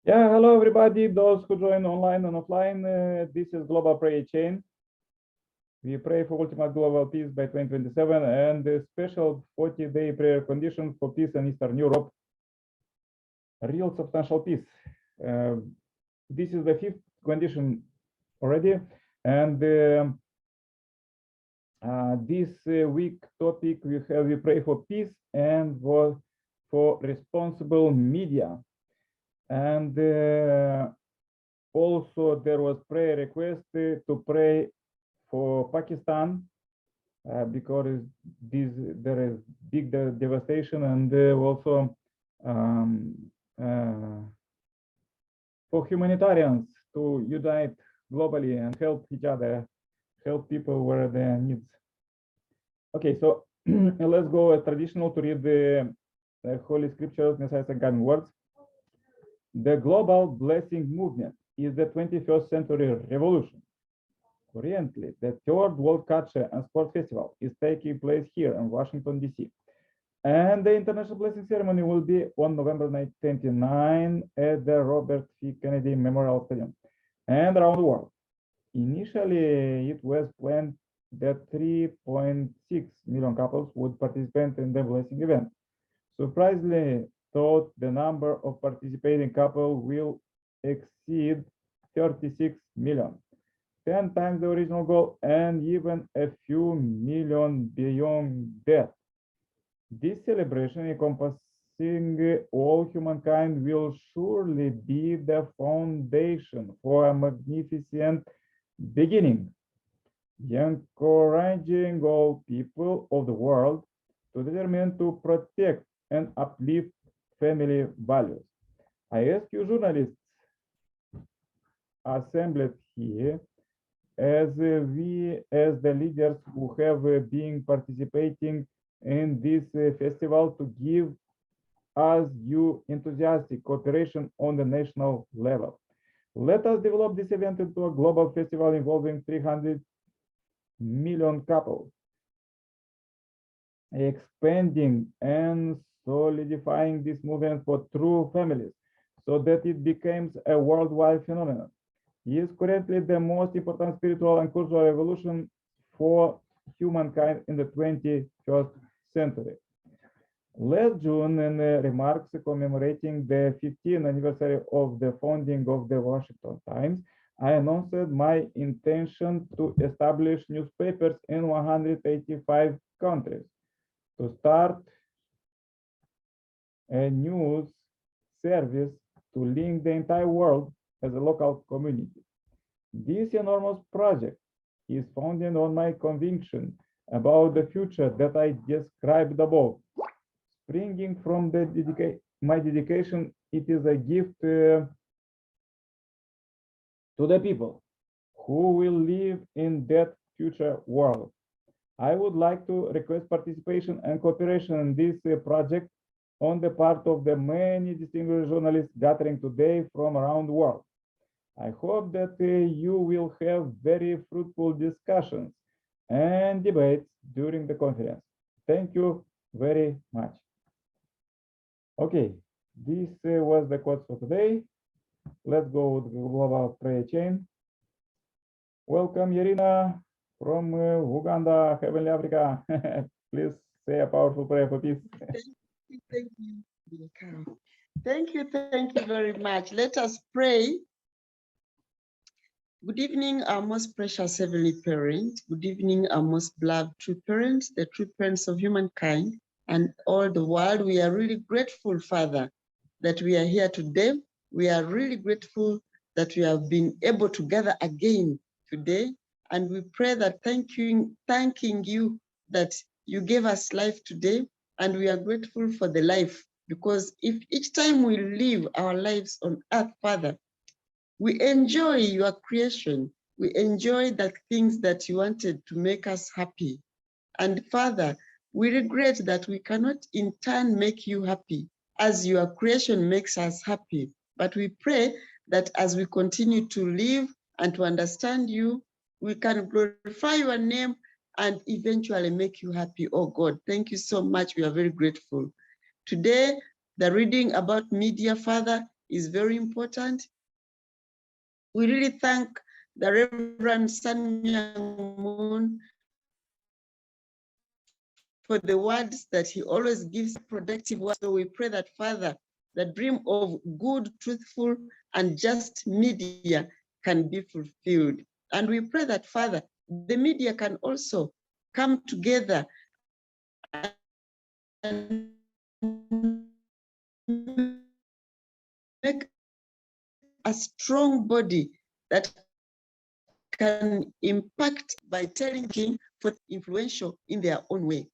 Yeah, hello everybody, those who join online and offline. This is Global Prayer Chain. We pray for ultimate global peace by 2027 and the special 40-day prayer condition for peace in Eastern Europe. Real substantial peace. This is the fifth condition already. And this week topic we pray for peace and for responsible media. And also there was prayer request to pray for Pakistan because there is big devastation, and also for humanitarians to unite globally and help each other, help people where there are needs. Okay, so let's go as traditional to read the Holy Scriptures, Messiah's and words. The global blessing movement is the 21st century revolution. Currently, the third World Culture and Sport Festival is taking place here in Washington, D.C. And the International Blessing Ceremony will be on November 29 at the Robert F. Kennedy Memorial Stadium and around the world. Initially, it was planned that 3.6 million couples would participate in the blessing event. Surprisingly, thought the number of participating couples will exceed 36 million, 10 times the original goal, and even a few million beyond that. This celebration, encompassing all humankind, will surely be the foundation for a magnificent beginning, encouraging all people of the world to determine to protect and uplift family values. I ask you journalists assembled here, as the leaders who have been participating in this festival, to give us your enthusiastic cooperation on the national level. Let us develop this event into a global festival involving 300 million couples, expanding and solidifying this movement for true families so that it becomes a worldwide phenomenon. It is currently the most important spiritual and cultural revolution for humankind in the 21st century. Last June, in remarks commemorating the 15th anniversary of the founding of the Washington Times, I announced my intention to establish newspapers in 185 countries, to start a news service to link the entire world as a local community. This enormous project is founded on my conviction about the future that I described above. Springing from my dedication, it is a gift to the people who will live in that future world. I would like to request participation and cooperation in this project on the part of the many distinguished journalists gathering today from around the world. I hope that you will have very fruitful discussions and debates during the conference. Thank you very much. Okay, this was the quote for today. Let's go to the global prayer chain. Welcome, Irina from Uganda, Heavenly Africa. Please say a powerful prayer for peace. Thank you. Thank you very much. Let us pray. Good evening, our most precious Heavenly Parent. Good evening, our most beloved true parents, the true parents of humankind and all the world. We are really grateful, Father, that we are here today. We are really grateful that we have been able to gather again today. And we pray that thanking you that you gave us life today. And we are grateful for the life, because if each time we live our lives on earth, Father, we enjoy your creation. We enjoy the things that you wanted to make us happy. And Father, we regret that we cannot in turn make you happy as your creation makes us happy. But we pray that as we continue to live and to understand you, we can glorify your name and eventually make you happy. Oh God, thank you so much. We are very grateful. Today, the reading about media, Father, is very important. We really thank the Reverend Sun Myung Moon for the words that he always gives, productive words. So we pray that, Father, the dream of good, truthful, and just media can be fulfilled. And we pray that, Father, the media can also come together and make a strong body that can impact by telling King for influential in their own way.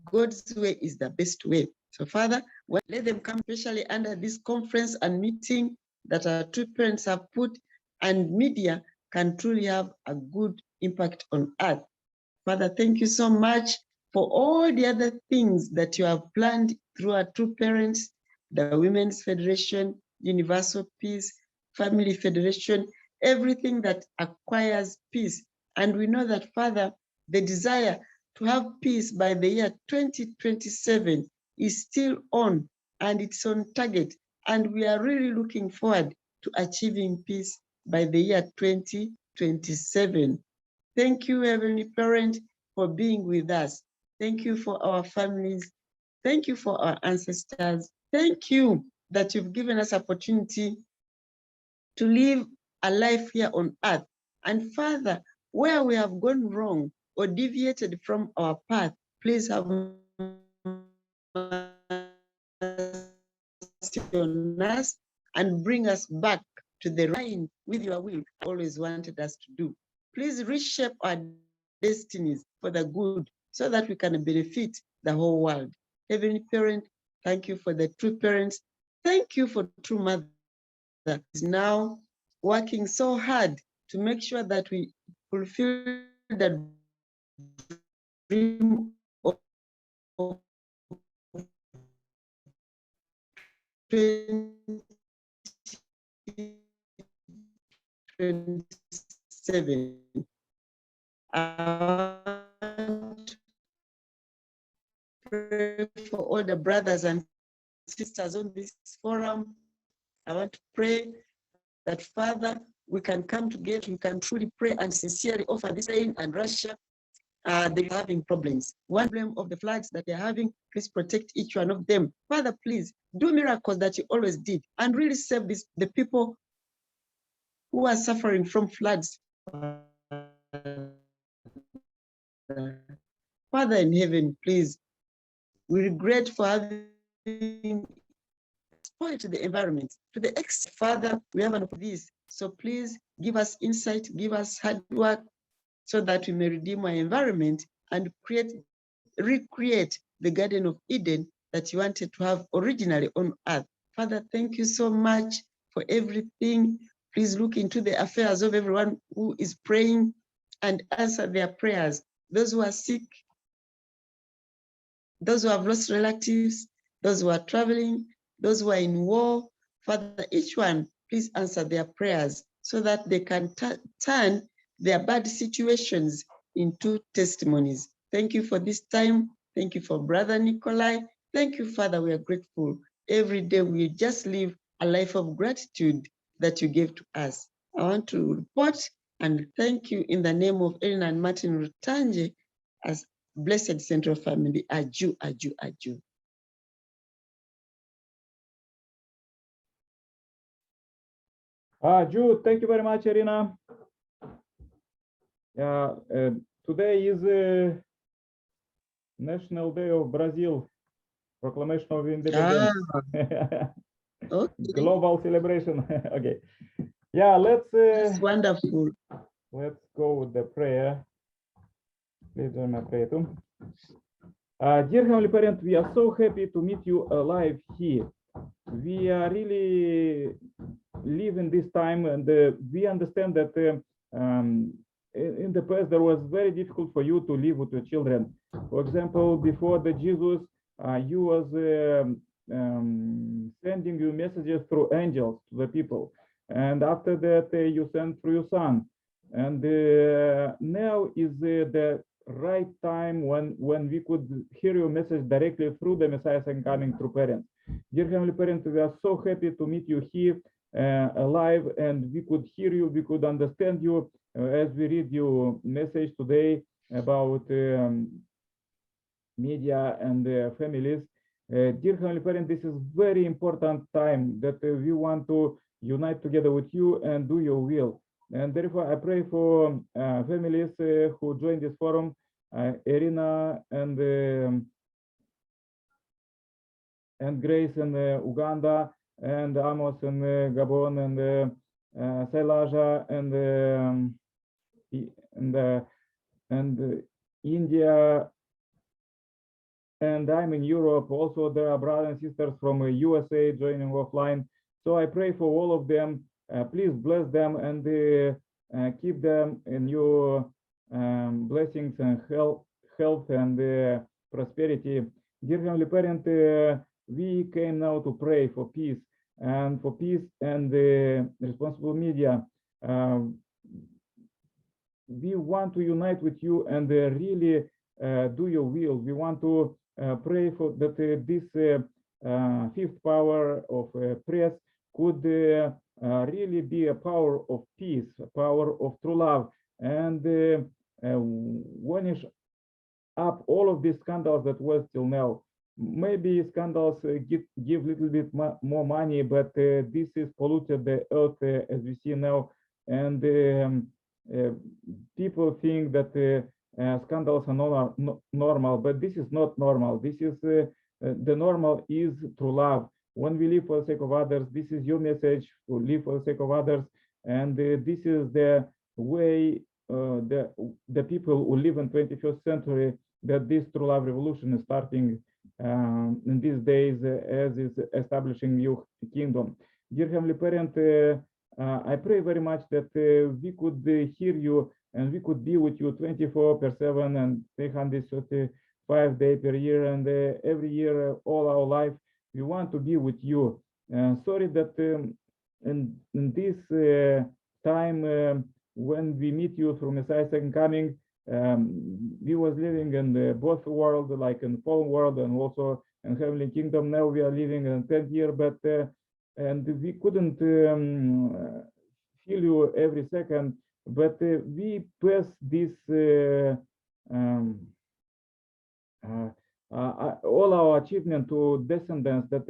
God's way is the best way. So Father, let them come especially under this conference and meeting that our two parents have put, and media can truly have a good impact on earth. Father, thank you so much for all the other things that you have planned through our two parents, the Women's Federation, Universal Peace, Family Federation, everything that acquires peace. And we know that, Father, the desire to have peace by the year 2027 is still on, and it's on target. And we are really looking forward to achieving peace by the year 2027. Thank you, Heavenly Parent, for being with us. Thank you for our families. Thank you for our ancestors. Thank you that you've given us opportunity to live a life here on earth. And Father, where we have gone wrong or deviated from our path, please have mercy on us and bring us back to the line with your will always wanted us to do. Please reshape our destinies for the good so that we can benefit the whole world. Heavenly Parent, thank you for the true parents. Thank you for true mother that is now working so hard to make sure that we fulfill the dream of 2027. I want to pray for all the brothers and sisters on this forum. I want to pray that, Father, we can come together, we can truly pray and sincerely offer this Ukraine and Russia. They're having problems. One problem of the floods that they're having, please protect each one of them. Father, please do miracles that you always did and really save the people who are suffering from floods. Father in heaven, please, we regret for having spoiled the environment to the extent, Father, we have enough of this. So please give us insight, give us hard work so that we may redeem our environment and recreate the Garden of Eden that you wanted to have originally on earth. Father, thank you so much for everything. Please look into the affairs of everyone who is praying and answer their prayers. Those who are sick, those who have lost relatives, those who are traveling, those who are in war. Father, each one, please answer their prayers so that they can turn their bad situations into testimonies. Thank you for this time. Thank you for Brother Nikolai. Thank you, Father. We are grateful. Every day we just live a life of gratitude that you gave to us. I want to report and thank you in the name of Ellen and Martin Rutanje as Blessed Central Family. Aju, aju, aju. Jude, thank you very much, Irina. Today is National Day of Brazil, Proclamation of Independence. Okay. Global celebration. Okay. Yeah, That's wonderful. Let's go with the prayer. Please join my prayer too. Dear Heavenly Parent, we are so happy to meet you alive here. We are really living this time, and we understand that in the past there was very difficult for you to live with your children. For example, before the Jesus, you was sending you messages through angels to the people, and after that you sent through your son, and now is the right time when we could hear your message directly through the Messiah coming through parents. Dear Heavenly Parent, we are so happy to meet you here alive, and we could hear you, we could understand you as we read your message today about media and families. Dear Heavenly Parent, this is very important time that we want to unite together with you and do your will. And therefore, I pray for families who join this forum, Irina and Grace in Uganda, and Amos in Gabon, and Sailaja and India, and I'm in Europe. Also, there are brothers and sisters from USA joining offline. So I pray for all of them. Please bless them and keep them in your blessings and health and prosperity. Dear Heavenly Parent, we came now to pray for peace and responsible media. We want to unite with you and really do your will. We want to pray for that this fifth power of press could really be a power of peace, a power of true love, and vanish up all of these scandals that was till now. Maybe scandals give little bit more money, but this is polluted the earth as we see now, and people think that scandals are normal, but this is not normal. This is the normal is true love. When we live for the sake of others, this is your message, to live for the sake of others, and this is the way the people who live in 21st century, that this true love revolution is starting in these days as is establishing your kingdom. Dear Heavenly Parent, I pray very much that we could hear you and we could be with you 24/7 and 335 days per year, and every year, all our life, we want to be with you. Sorry that in this time when we meet you through Messiah's second coming, we was living in the both world, like in fallen world and also in heavenly kingdom. Now we are living in 10th year, but and we couldn't feel you every second, but we pass this all our achievement to descendants, that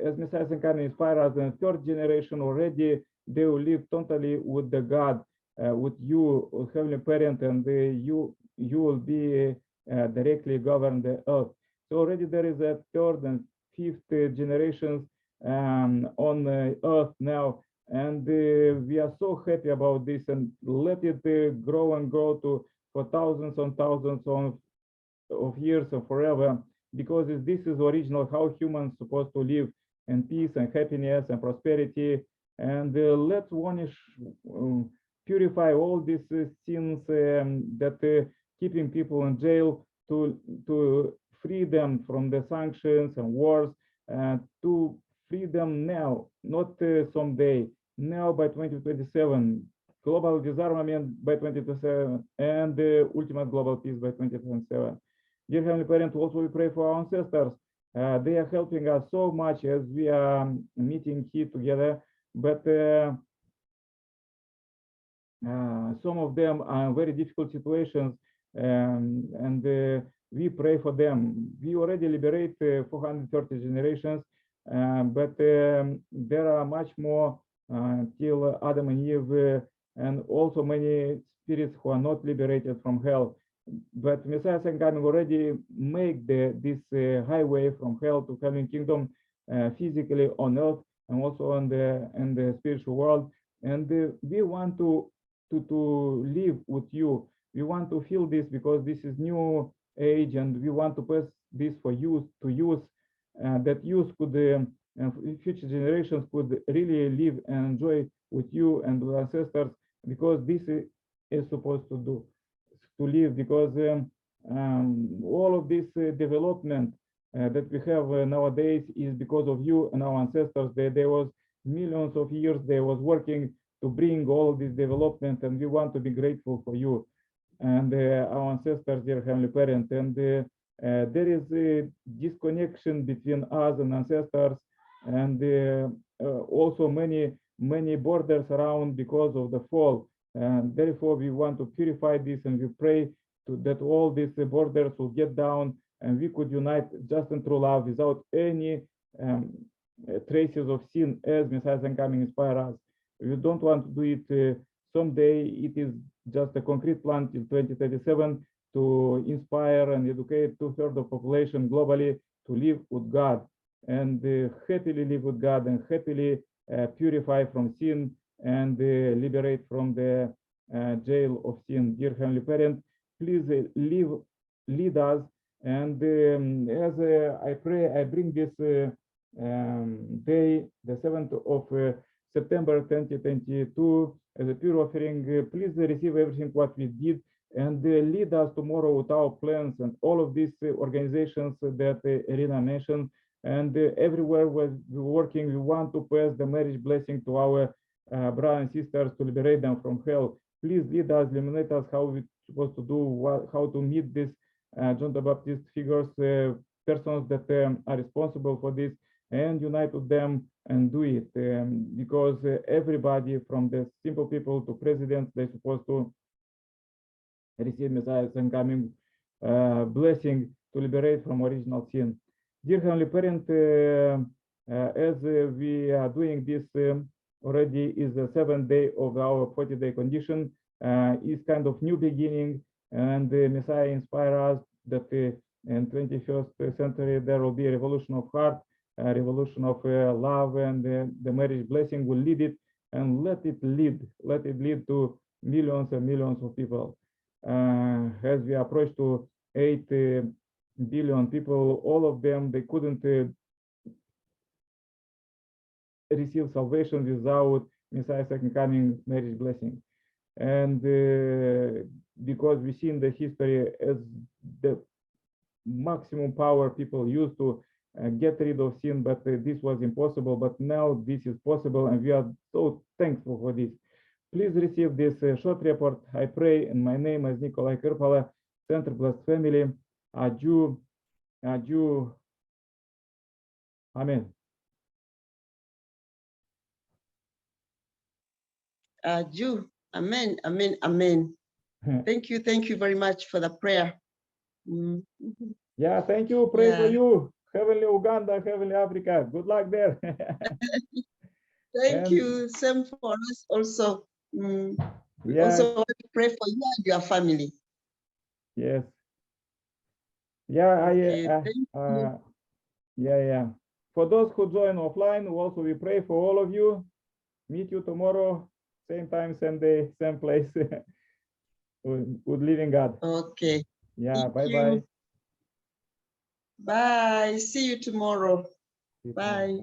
as Messiah coming inspire us in third generation already, they will live totally with the God, with you, Heavenly Parent, and you will be directly govern the earth. So already there is a third and fifth generations on earth now, and we are so happy about this, and let it grow and grow to for thousands and thousands of years and forever, because this is original how humans supposed to live in peace and happiness and prosperity. And let's purify all these sins that keeping people in jail, to free them from the sanctions and wars, to free them now, not someday, now by 2027, global disarmament by 2027, and ultimate global peace by 2027. Dear Heavenly Parent, also we pray for our ancestors. They are helping us so much as we are meeting here together, but some of them are in very difficult situations, and we pray for them. We already liberate 430 generations, but there are much more till Adam and Eve, and also many spirits who are not liberated from hell. But Messiah coming already make this highway from hell to heavenly kingdom physically on earth and also in the spiritual world. And we want to live with you. We want to feel this, because this is new age, and we want to pass this for youth to use, that youth could future generations could really live and enjoy with you and with ancestors, because this is supposed to live, because all of this development that we have nowadays is because of you and our ancestors. There was millions of years they was working to bring all of this development, and we want to be grateful for you. and our ancestors, dear Heavenly Parent. And there is a disconnection between us and ancestors, and also many borders around because of the fall. And therefore, we want to purify this, and we pray that all these borders will get down, and we could unite just and true love without any traces of sin, as Messiah's coming inspire us. We don't want to do it someday. It is just a concrete plan till 2037 to inspire and educate 2/3 of population globally to live with God, and happily live with God, and happily purify from sin, and liberate from the jail of sin. Dear Heavenly Parent, please lead us. And as I pray, I bring this day, the 7th of September 2022, as a pure offering. Please receive everything what we did, and lead us tomorrow with our plans and all of these organizations that Irina mentioned. And everywhere we're working, we want to pass the marriage blessing to our brothers and sisters to liberate them from hell. Please lead us, illuminate us how we're supposed to do, how to meet this John the Baptist figures, persons that are responsible for this, and unite with them and do it, because everybody, from the simple people to presidents, they're supposed to receive Messiah's incoming blessing to liberate from original sin. Dear Heavenly Parent, as we are doing this already is the 7th day of our 40-day condition, is kind of new beginning, and the Messiah inspire us that in 21st century there will be a revolution of heart, a revolution of love, and the marriage blessing will lead it, and let it lead to millions and millions of people. As we approach to 8 billion people, all of them, they couldn't receive salvation without Messiah's second coming marriage blessing. And because we see in the history as the maximum power people used to get rid of sin, but this was impossible. But now this is possible, and we are so thankful for this. Please receive this short report. I pray in my name as Nikolai Kirpala, Center Blessed Family. Adieu, adieu. Amen. Adieu. Amen. Amen. Amen. Thank you very much for the prayer. Yeah, thank you. Pray for you. Heavenly Uganda, Heavenly Africa. Good luck there. Thank you. Same for us also. We Yeah. also want to pray for you and your family. Yes. Yeah, Okay, yeah. For those who join offline, also we pray for all of you. Meet you tomorrow, same time, same day, same place. With living God. Okay. Yeah, bye-bye. Bye. See you tomorrow. Bye.